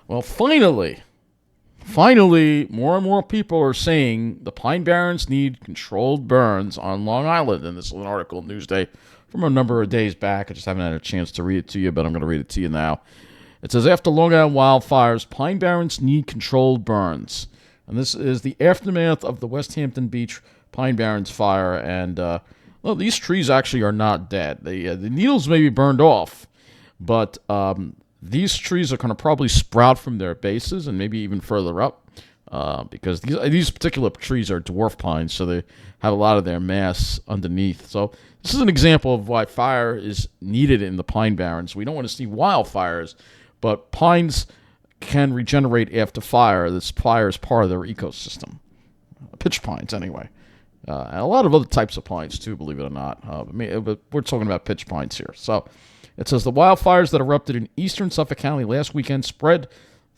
Well, finally, more and more people are saying the Pine Barrens need controlled burns on Long Island. And this is an article in Newsday from a number of days back. I just haven't had a chance to read it to you, but I'm going to read it to you now. It says, after Long Island wildfires, Pine Barrens need controlled burns. And this is the aftermath of the West Hampton Beach Pine Barrens fire. And, well, these trees actually are not dead. The needles may be burned off, but these trees are going to probably sprout from their bases and maybe even further up because these particular trees are dwarf pines, so they have a lot of their mass underneath. So this is an example of why fire is needed in the Pine Barrens. We don't want to see wildfires, but pines can regenerate after fire. This fire is part of their ecosystem. Pitch pines, anyway. And a lot of other types of pines, too, believe it or not. But we're talking about pitch pines here. So it says the wildfires that erupted in eastern Suffolk County last weekend spread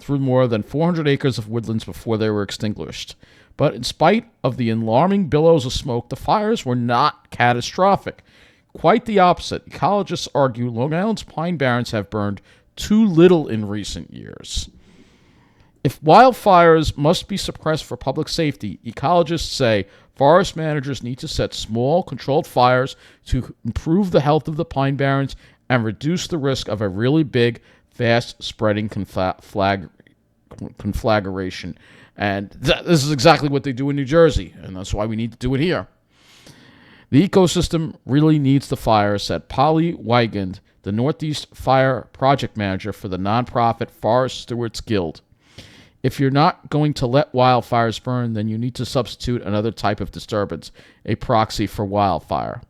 through more than 400 acres of woodlands before they were extinguished. But in spite of the alarming billows of smoke, the fires were not catastrophic. Quite the opposite. Ecologists argue Long Island's pine barrens have burned too little in recent years. If wildfires must be suppressed for public safety, ecologists say forest managers need to set small, controlled fires to improve the health of the pine barrens and reduce the risk of a really big, fast-spreading conflagration. And this is exactly what they do in New Jersey, and that's why we need to do it here. The ecosystem really needs the fire, said Polly Wigand, the Northeast Fire Project Manager for the nonprofit Forest Stewards Guild. If you're not going to let wildfires burn, then you need to substitute another type of disturbance, a proxy for wildfire.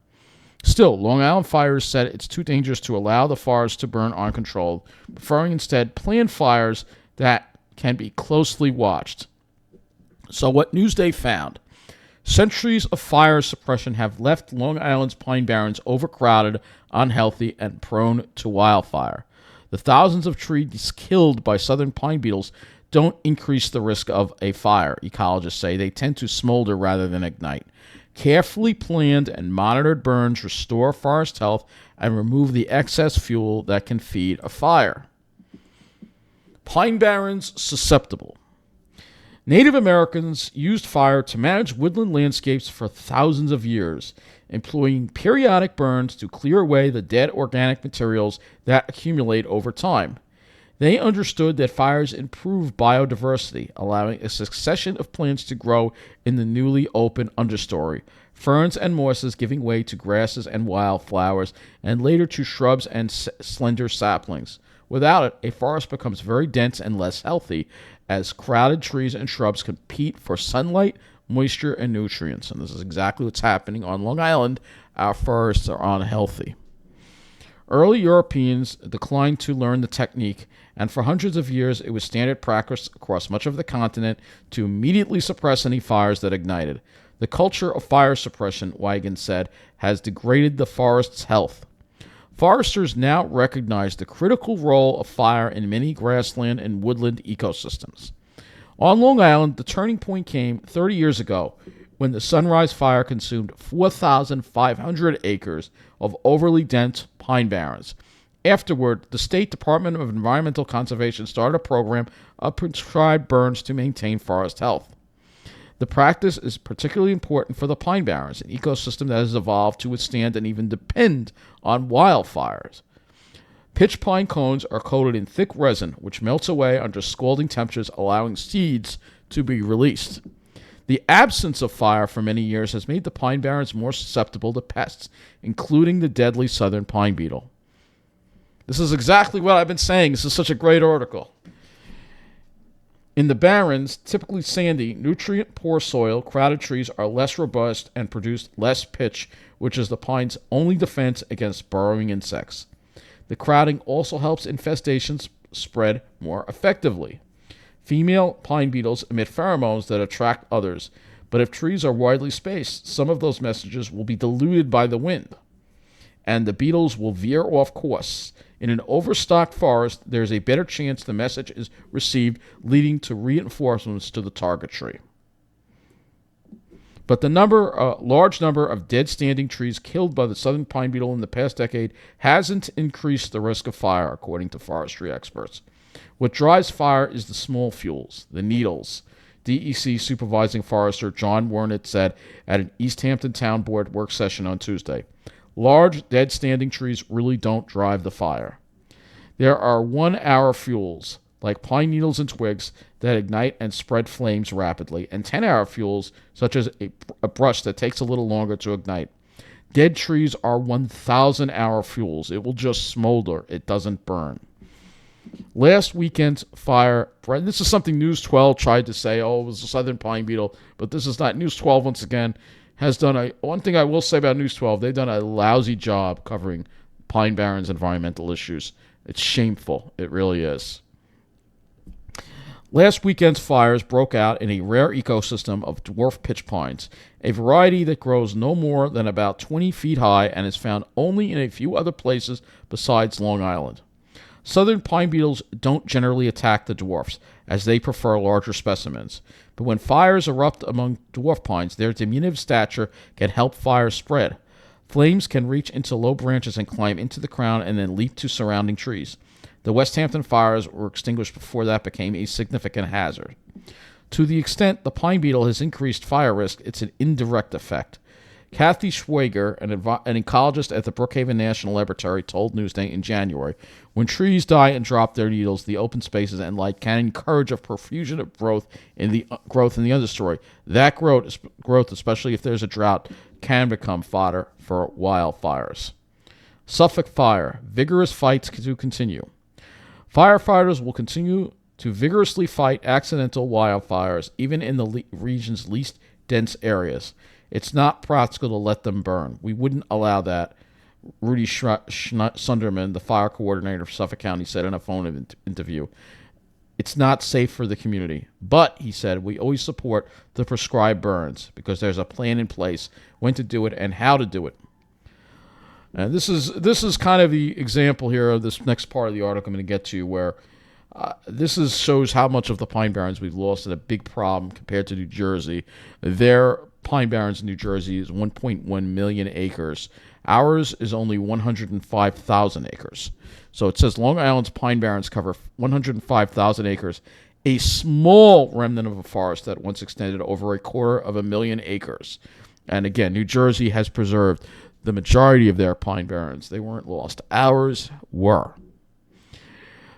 Still, Long Island Fires said it's too dangerous to allow the forest to burn uncontrolled, preferring instead planned fires that can be closely watched. So what Newsday found, centuries of fire suppression have left Long Island's pine barrens overcrowded, unhealthy, and prone to wildfire. The thousands of trees killed by southern pine beetles don't increase the risk of a fire, ecologists say. They tend to smolder rather than ignite. Carefully planned and monitored burns restore forest health and remove the excess fuel that can feed a fire. Pine barrens susceptible. Native Americans used fire to manage woodland landscapes for thousands of years, employing periodic burns to clear away the dead organic materials that accumulate over time. They understood that fires improve biodiversity, allowing a succession of plants to grow in the newly open understory, ferns and mosses giving way to grasses and wildflowers, and later to shrubs and slender saplings. Without it, a forest becomes very dense and less healthy, as crowded trees and shrubs compete for sunlight, moisture, and nutrients. And this is exactly what's happening on Long Island. Our forests are unhealthy. Early Europeans declined to learn the technique, and for hundreds of years it was standard practice across much of the continent to immediately suppress any fires that ignited. The culture of fire suppression, Wigan said, has degraded the forest's health. Foresters now recognize the critical role of fire in many grassland and woodland ecosystems. On Long Island, the turning point came 30 years ago when the Sunrise Fire consumed 4,500 acres of overly dense pine barrens. Afterward, the State Department of Environmental Conservation started a program of prescribed burns to maintain forest health. The practice is particularly important for the pine barrens, an ecosystem that has evolved to withstand and even depend on wildfires. Pitch pine cones are coated in thick resin, which melts away under scalding temperatures, allowing seeds to be released. The absence of fire for many years has made the pine barrens more susceptible to pests, including the deadly southern pine beetle. This is exactly what I've been saying. This is such a great article. In the barrens, typically sandy, nutrient-poor soil, crowded trees are less robust and produce less pitch, which is the pine's only defense against burrowing insects. The crowding also helps infestations spread more effectively. Female pine beetles emit pheromones that attract others, but if trees are widely spaced, some of those messages will be diluted by the wind, and the beetles will veer off course. In an overstocked forest, there is a better chance the message is received, leading to reinforcements to the target tree. But the large number of dead standing trees killed by the southern pine beetle in the past decade hasn't increased the risk of fire, according to forestry experts. What drives fire is the small fuels, the needles. DEC Supervising Forester John Warnett said at an East Hampton Town Board work session on Tuesday. Large, dead standing trees really don't drive the fire. There are 1-hour fuels, like pine needles and twigs, that ignite and spread flames rapidly, and 10-hour fuels, such as a brush that takes a little longer to ignite. Dead trees are 1,000-hour fuels. It will just smolder. It doesn't burn. Last weekend's fire, this is something News 12 tried to say, it was the Southern Pine Beetle, but this is not. News 12, once again, has done one thing I will say about News 12, they've done a lousy job covering Pine Barrens environmental issues. It's shameful. It really is. Last weekend's fires broke out in a rare ecosystem of dwarf pitch pines, a variety that grows no more than about 20 feet high and is found only in a few other places besides Long Island. Southern pine beetles don't generally attack the dwarfs, as they prefer larger specimens. But when fires erupt among dwarf pines, their diminutive stature can help fire spread. Flames can reach into low branches and climb into the crown and then leap to surrounding trees. The West Hampton fires were extinguished before that became a significant hazard. To the extent the pine beetle has increased fire risk, it's an indirect effect. Kathy Schwager, an ecologist at the Brookhaven National Laboratory, told Newsday in January, when trees die and drop their needles, the open spaces and light can encourage a profusion of growth in the understory. That growth, especially if there's a drought, can become fodder for wildfires. Suffolk fire. Vigorous fights to continue. Firefighters will continue to vigorously fight accidental wildfires, even in the region's least dense areas. It's not practical to let them burn. We wouldn't allow that, Rudy Sunderman, the fire coordinator of Suffolk County, said in a phone interview. It's not safe for the community. But, he said, we always support the prescribed burns because there's a plan in place when to do it and how to do it. And this is kind of the example here of this next part of the article I'm going to get to, where shows how much of the Pine Barrens we've lost, and a big problem compared to New Jersey. Their Pine Barrens in New Jersey is 1.1 million acres. Ours is only 105,000 acres. So it says Long Island's Pine Barrens cover 105,000 acres, a small remnant of a forest that once extended over 250,000 acres. And again, New Jersey has preserved the majority of their Pine Barrens. They weren't lost. Ours were.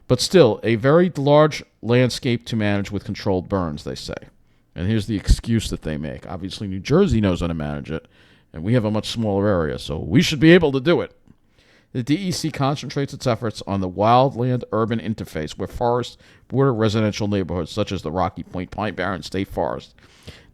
But still, a very large landscape to manage with controlled burns, they say. And here's the excuse that they make. Obviously, New Jersey knows how to manage it, and we have a much smaller area, so we should be able to do it. The DEC concentrates its efforts on the wildland-urban interface where forests border residential neighborhoods, such as the Rocky Point Pine Barren State Forest.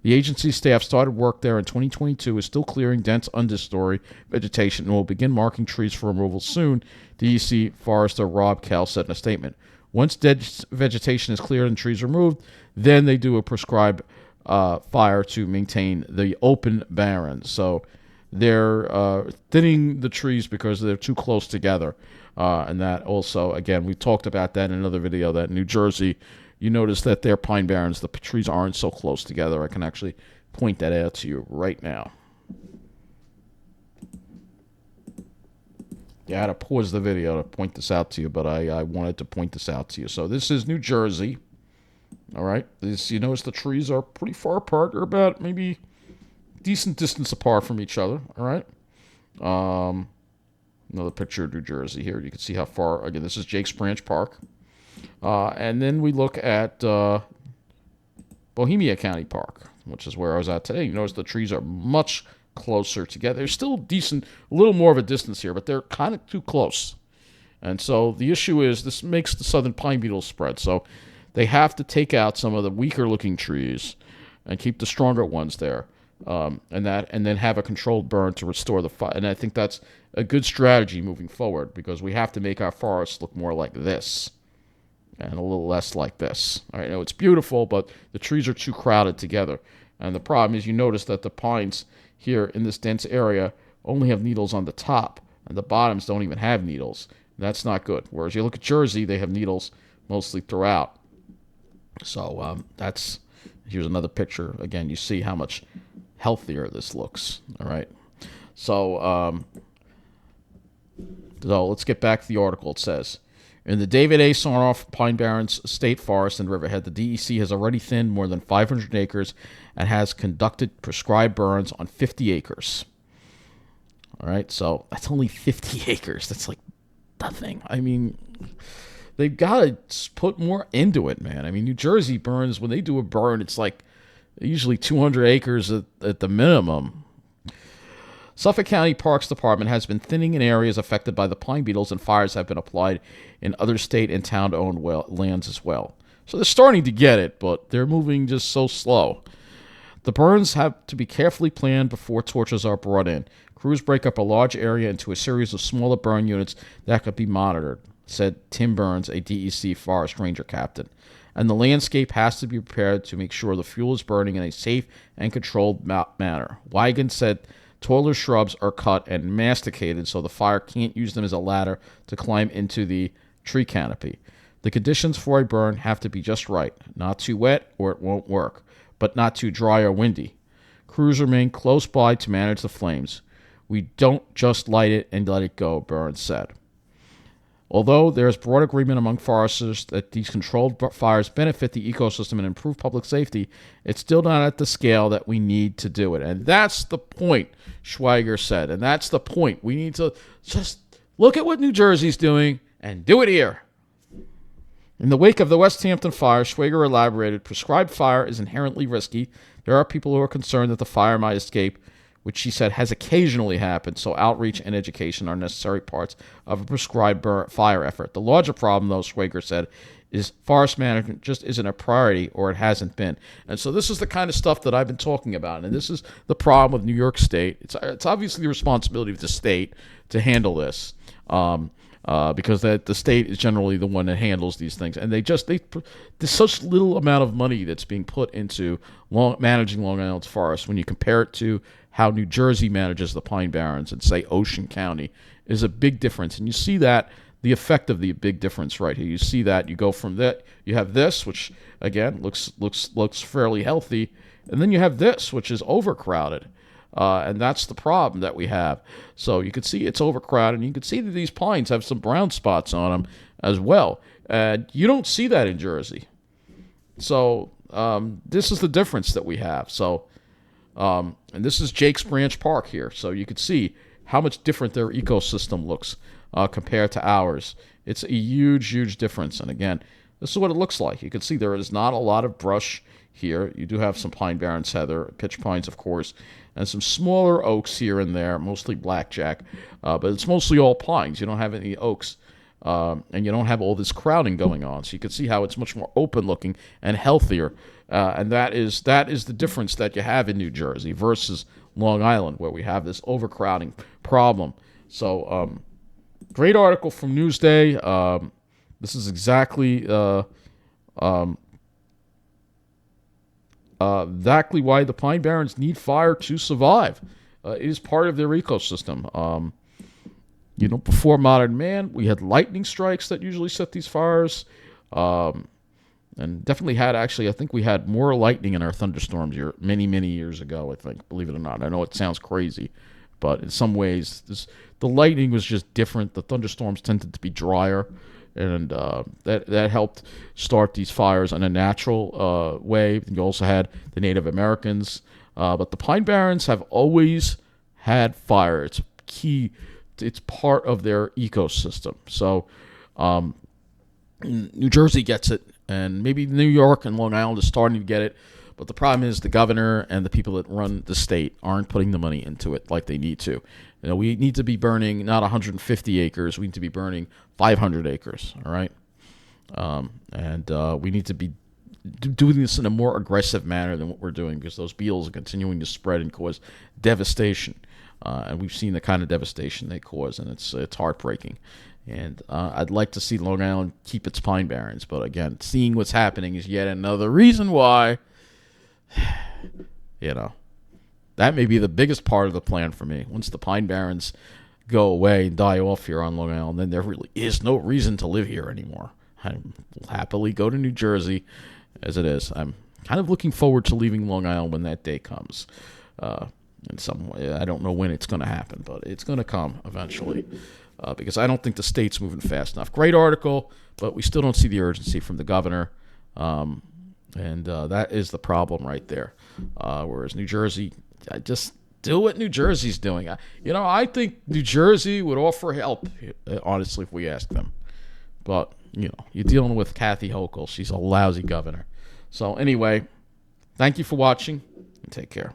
The agency staff started work there in 2022, is still clearing dense understory vegetation, and will begin marking trees for removal soon, DEC Forester Rob Kell said in a statement. Once dead vegetation is cleared and trees removed, then they do a prescribed fire to maintain the open barrens. So they're thinning the trees because they're too close together. And that also, again, we talked about that in another video, that New Jersey, you notice that their Pine Barrens, the trees aren't so close together. I can actually point that out to you right now. Yeah, I had to pause the video to point this out to you, but I wanted to point this out to you. So this is New Jersey. All right. You notice the trees are pretty far apart. They're about maybe decent distance apart from each other. All right. Another picture of New Jersey here. You can see how far. Again, this is Jake's Branch Park. And then we look at Bohemia County Park, which is where I was at today. You notice the trees are much closer together. There's still decent, a little more of a distance here, but they're kind of too close. And so the issue is this makes the Southern Pine Beetle spread. So they have to take out some of the weaker looking trees and keep the stronger ones there. And then have a controlled burn to restore the fire. And I think that's a good strategy moving forward, because we have to make our forests look more like this and a little less like this. All right, now it's beautiful, but the trees are too crowded together. And the problem is, you notice that the pines here in this dense area only have needles on the top, and the bottoms don't even have needles. That's not good. Whereas you look at Jersey, they have needles mostly throughout. So here's another picture. Again, you see how much healthier this looks. All right. So let's get back to the article. It says, In the David A. Sarnoff Pine Barrens State Forest in Riverhead, the DEC has already thinned more than 500 acres and has conducted prescribed burns on 50 acres. All right, so that's only 50 acres. That's like nothing. I mean, they've got to put more into it, man. I mean, New Jersey burns, when they do a burn, it's like usually 200 acres at the minimum. Suffolk County Parks Department has been thinning in areas affected by the pine beetles, and fires have been applied in other state and town-owned lands as well. So they're starting to get it, but they're moving just so slow. The burns have to be carefully planned before torches are brought in. Crews break up a large area into a series of smaller burn units that could be monitored, said Tim Burns, a DEC forest ranger captain. And the landscape has to be prepared to make sure the fuel is burning in a safe and controlled manner. Wiegand said taller shrubs are cut and masticated so the fire can't use them as a ladder to climb into the tree canopy. The conditions for a burn have to be just right, not too wet or it won't work, but not too dry or windy. Crews remain close by to manage the flames. We don't just light it and let it go, Burns said. Although there is broad agreement among foresters that these controlled fires benefit the ecosystem and improve public safety, it's still not at the scale that we need to do it. And that's the point, Schweiger said. And that's the point. We need to just look at what New Jersey's doing and do it here. In the wake of the West Hampton fire, Schweiger elaborated, prescribed fire is inherently risky. There are people who are concerned that the fire might escape, which she said has occasionally happened, so outreach and education are necessary parts of a prescribed fire effort. The larger problem, though, Schweiger said, is forest management just isn't a priority, or it hasn't been. And so this is the kind of stuff that I've been talking about, and this is the problem with New York State. It's obviously the responsibility of the state to handle this, because the state is generally the one that handles these things, and there's such little amount of money that's being put into managing Long Island's forests when you compare it to how New Jersey manages the Pine Barrens and, say, Ocean County, is a big difference. And you see that, the effect of the big difference right here. You see that, you go from that, you have this, which, again, looks fairly healthy, and then you have this, which is overcrowded. And that's the problem that we have. So you can see it's overcrowded, and you can see that these pines have some brown spots on them as well. And you don't see that in Jersey. So this is the difference that we have. So, and this is Jake's Branch Park here. So you can see how much different their ecosystem looks compared to ours. It's a huge, huge difference. And again, this is what it looks like. You can see there is not a lot of brush here. You do have some pine barrens, heather, pitch pines, of course, and some smaller oaks here and there, mostly blackjack, but it's mostly all pines. You don't have any oaks, and you don't have all this crowding going on. So you can see how it's much more open looking and healthier, and that is the difference that you have in New Jersey versus Long Island, where we have this overcrowding problem. So great article from Newsday. This is exactly exactly why the Pine Barrens need fire to survive. It is part of their ecosystem. Before modern man, we had lightning strikes that usually set these fires. And definitely I think we had more lightning in our thunderstorms many, many years ago, I think, believe it or not. I know it sounds crazy, but in some ways, the lightning was just different. The thunderstorms tended to be drier, and that helped start these fires in a natural way. You also had the Native Americans, but the Pine Barrens have always had fire. It's key. It's part of their ecosystem. So New Jersey gets it, and maybe New York and Long Island is starting to get it. But the problem is the governor and the people that run the state aren't putting the money into it like they need to. We need to be burning not 150 acres. We need to be burning 500 acres, all right? And we need to be doing this in a more aggressive manner than what we're doing, because those beetles are continuing to spread and cause devastation. And we've seen the kind of devastation they cause, and it's heartbreaking. And I'd like to see Long Island keep its pine barrens. But again, seeing what's happening is yet another reason why, that may be the biggest part of the plan for me. Once the pine barrens go away and die off here on Long Island, then there really is no reason to live here anymore. I will happily go to New Jersey as it is. I'm kind of looking forward to leaving Long Island when that day comes. In some way, I don't know when it's going to happen, but it's going to come eventually. because I don't think the state's moving fast enough. Great article, but we still don't see the urgency from the governor. And that is the problem right there. Whereas New Jersey, just do what New Jersey's doing. I think New Jersey would offer help, honestly, if we asked them. But, you're dealing with Kathy Hochul. She's a lousy governor. So anyway, thank you for watching, and take care.